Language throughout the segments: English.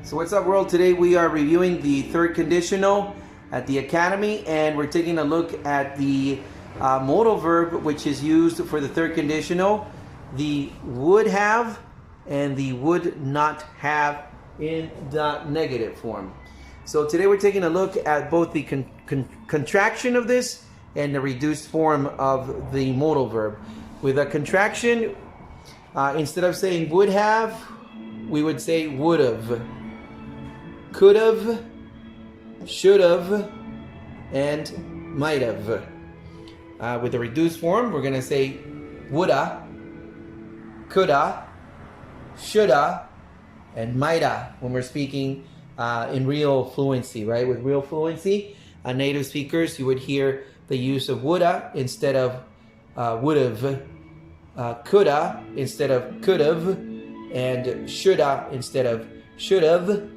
So what's up, world? Today we are reviewing the third conditional at the Academy, and we're taking a look at the modal verb, which is used for the third conditional, the would have and the would not have in the negative form. So today we're taking a look at both the contraction of this and the reduced form of the modal verb. With a contraction, instead of saying would have, we would say would have, could have, should have, and might have. With the reduced form, we're going to say woulda, coulda, shoulda, and mighta when we're speaking in real fluency, right? With real fluency, native speakers, you would hear the use of woulda instead of would've, coulda instead of could've, and shoulda instead of should've,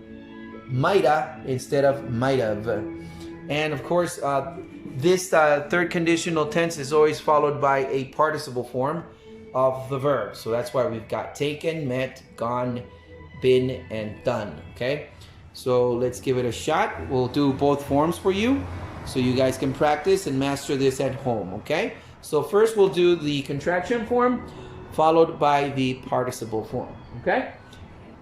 mighta instead of might have. And of course, this third conditional tense is always followed by a participle form of the verb. So that's why we've got taken, met, gone, been, and done. Okay, so let's give it a shot. We'll do both forms for you so you guys can practice and master this at home. Okay, so first we'll do the contraction form followed by the participle form. Okay,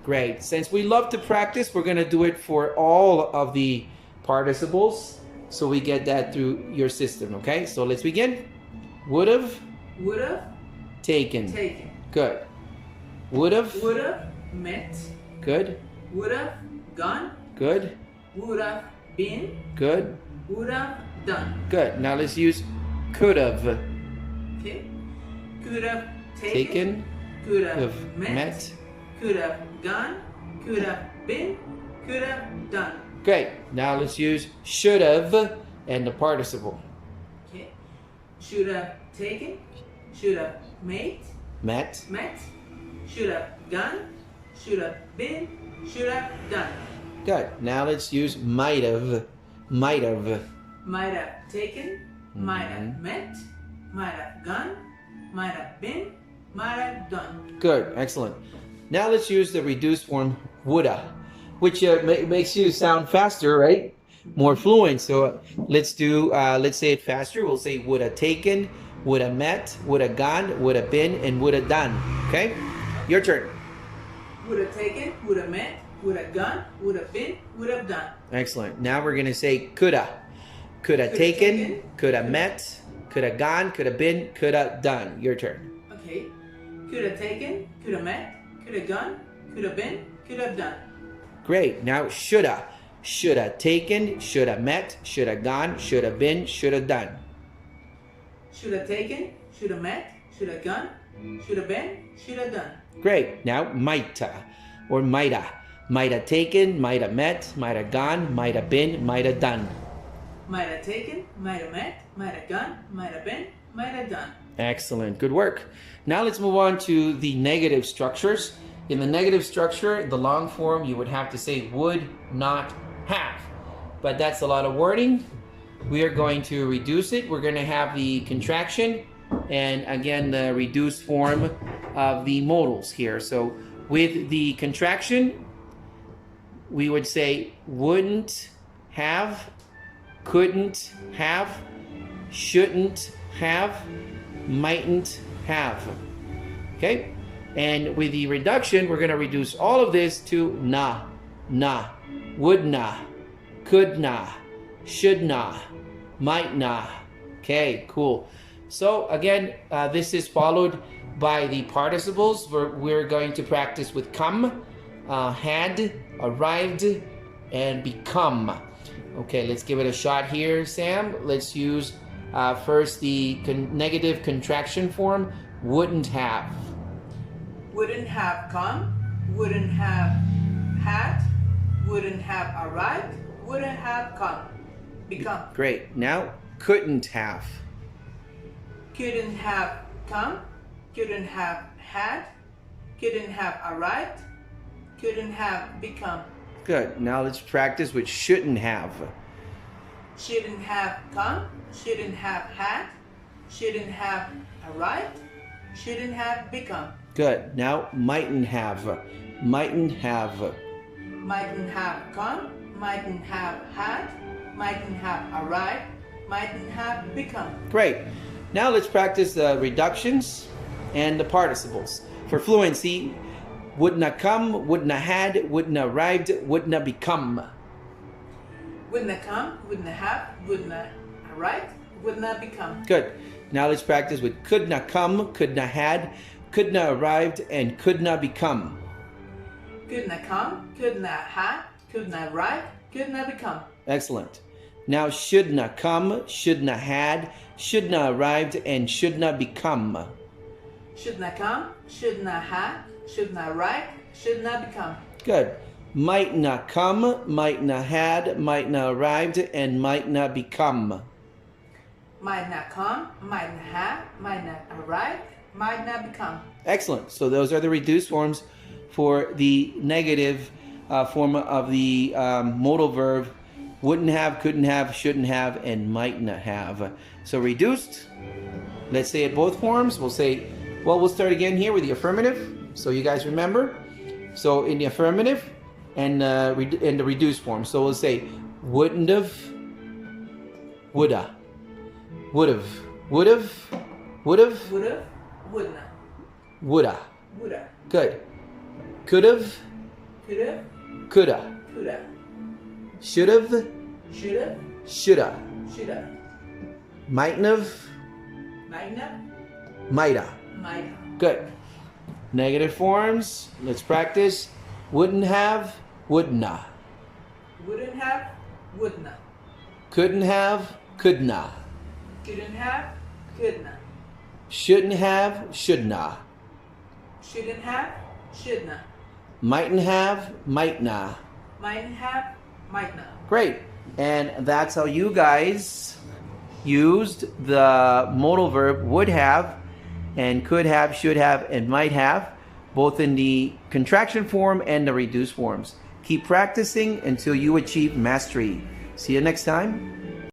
great. Since we love to practice, we're going to do it for all of the participles so we get that through your system. Okay, so let's begin. Would have, taken. Good. Would have, met. Good. Would have gone. Good. Would have been. Good. Would have done. Good. Now let's use could have. Okay. Could have Taken. Could have Have met. Could have gone. Could have been. Could have done. Great. Now let's use should have and the participle. Okay. Should have taken. Should have made. Met. Should have gone. Should have been. Should have done. Good. Now let's use might have. Might have. Might have taken. Might have met. Might have gone. Might have been. Might have done. Good. Excellent. Now let's use the reduced form woulda, which makes you sound faster, right? More fluent. So let's say it faster. We'll say woulda taken, woulda met, woulda gone, woulda been, and woulda done. Okay? Your turn. Would have taken, would have met, would have gone, would have been, would have done. Excellent. Now we're going to say coulda. Coulda taken, coulda met, coulda gone, coulda been, coulda done. Your turn. Okay. Could have taken, could have met, could have gone, could have been, could have done. Great. Now shoulda. Shoulda taken, shoulda met, shoulda gone, shoulda been, shoulda done. Should have taken, should have met, should have gone, should have been, should have done. Great. Now Mighta or Mighta. Mighta taken, mighta met, mighta gone, mighta been, mighta done. Might have taken, might have met, might have gone, might have been, might have done. Excellent. Good work. Now let's move on to the negative structures. In the negative structure, the long form, you would have to say would not have. But that's a lot of wording. We are going to reduce it. We're going to have the contraction and again the reduced form of the modals here. So with the contraction, we would say wouldn't have, couldn't have, shouldn't have, mightn't have. Okay? And with the reduction, we're going to reduce all of this to na, wouldna, couldna, shouldna, mightna. Okay, cool. So again, this is followed by the participles. We're going to practice with come, had, arrived, and become. Okay, let's give it a shot here, Sam. Let's use first the negative contraction form, wouldn't have. Wouldn't have come, wouldn't have had, wouldn't have arrived, wouldn't have come. Become. Great. Now, couldn't have. Couldn't have come, couldn't have had, couldn't have arrived, couldn't have become. Good. Now let's practice with shouldn't have. Shouldn't have come, shouldn't have had, shouldn't have arrived, shouldn't have become. Good. Now mightn't have. Mightn't have. Mightn't have gone, mightn't have had, mightn't have arrived, mightn't have become. Great. Now let's practice the reductions and the participles. For fluency, wouldna come, wouldna had, wouldna arrived, wouldna become. Wouldna come, wouldna have, wouldna arrive, wouldna become. Good. Now let's practice with couldna come, couldna had, couldna arrived, and couldna become. Couldna come, couldna had, couldna arrive, couldna become. Excellent. Now shouldna come, shouldna had, shouldna arrived, and shouldna become. Shouldna come, shouldna had, shouldna arrive, shouldna become. Good. Mightna come, mightna had, mightna arrived, and mightna become. Mightna come, mightna have, mightna arrive, mightna become. Excellent. So those are the reduced forms for the negative form of the modal verb wouldn't have, couldn't have, shouldn't have, and might not have. So reduced, let's say it both forms. We'll say, well, we'll start again here with the affirmative, so you guys remember. So in the affirmative and in the reduced form. So we'll say wouldn't have, woulda, would've, would've, would've, Woulda, wouldna, woulda. woulda, Good. Could've, coulda, coulda. coulda, Should've, shoulda, shoulda. shoulda, Mightn't have, mightna, mighta. mighta. Good. Negative forms. Let's practice. Wouldn't have, wouldna. Wouldn't have, wouldna. Couldn't have, couldna. Couldn't have, couldna. Shouldn't have, shouldna. Shouldn't have, shouldna. Mightn't have, mightna. Mightn't have, mightna. Great. And that's how you guys used the modal verb would have and could have, should have, and might have, both in the contraction form and the reduced forms. Keep practicing until you achieve mastery. See you next time.